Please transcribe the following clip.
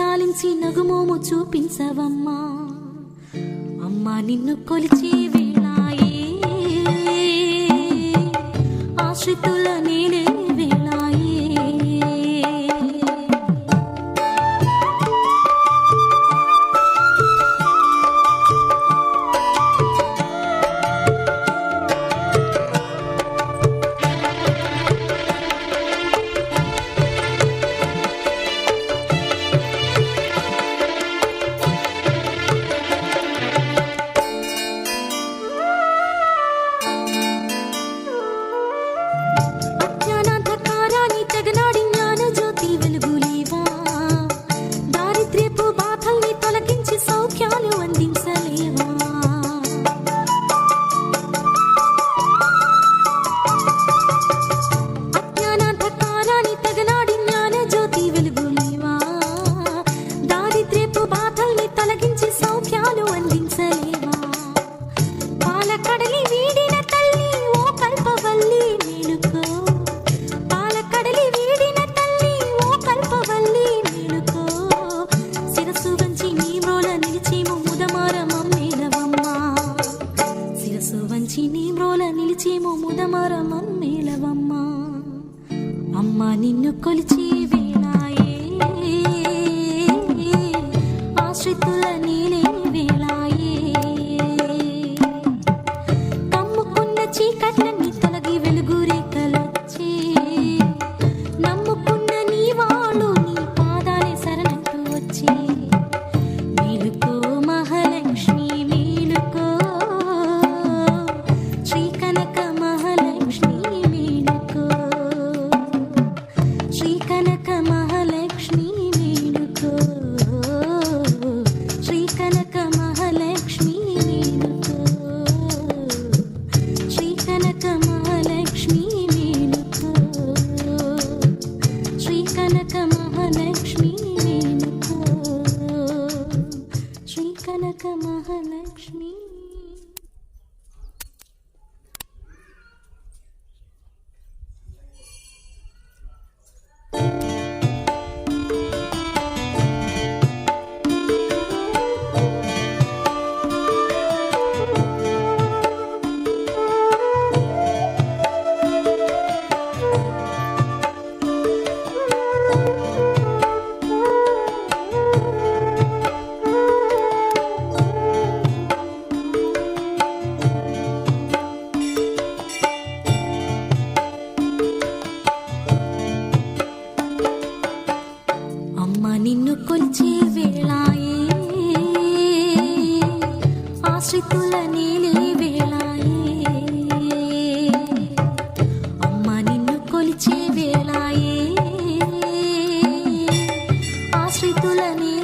లాలించి నగుమోము చూపించవమ్మా అమ్మా నిన్ను కొలిచే వేళాయే ఆశ్రితుల నేలే వేళాయే అమ్మా నిన్ను కొలిచే వేళాయే ఆశ్రితుల నేలే వేళాయే కమ్ముకున్న చీకట్లన్నీ తొలగి వెలుగు రేఖలొచ్చే నమ్ముకున్న నీ వాళ్ళు నీ పాదాలే శరణంటూ వచ్చే మేలుకో మహాలక్ష్మి మేలుకో శ్రీ కనక మహాలక్ష్మి మేలుకో శ్రీ కనక మహాలక్ష్మి మేలుకో శ్రీ కనక మహాలక్ష్మి మేలుకో శ్రీ కనక మహాలక్ష్మి మేలుకో శ్రీ కనక మహాలక్ష్మి మేలుకో శ్రీ కనక మహాలక్ష్మి నిన్ను కొలిచే వేళాయే ఆశ్రితుల నేలే వేళాయే అమ్మా నిన్ను కొలిచే వేళాయే ఆశ్రితుల నేలే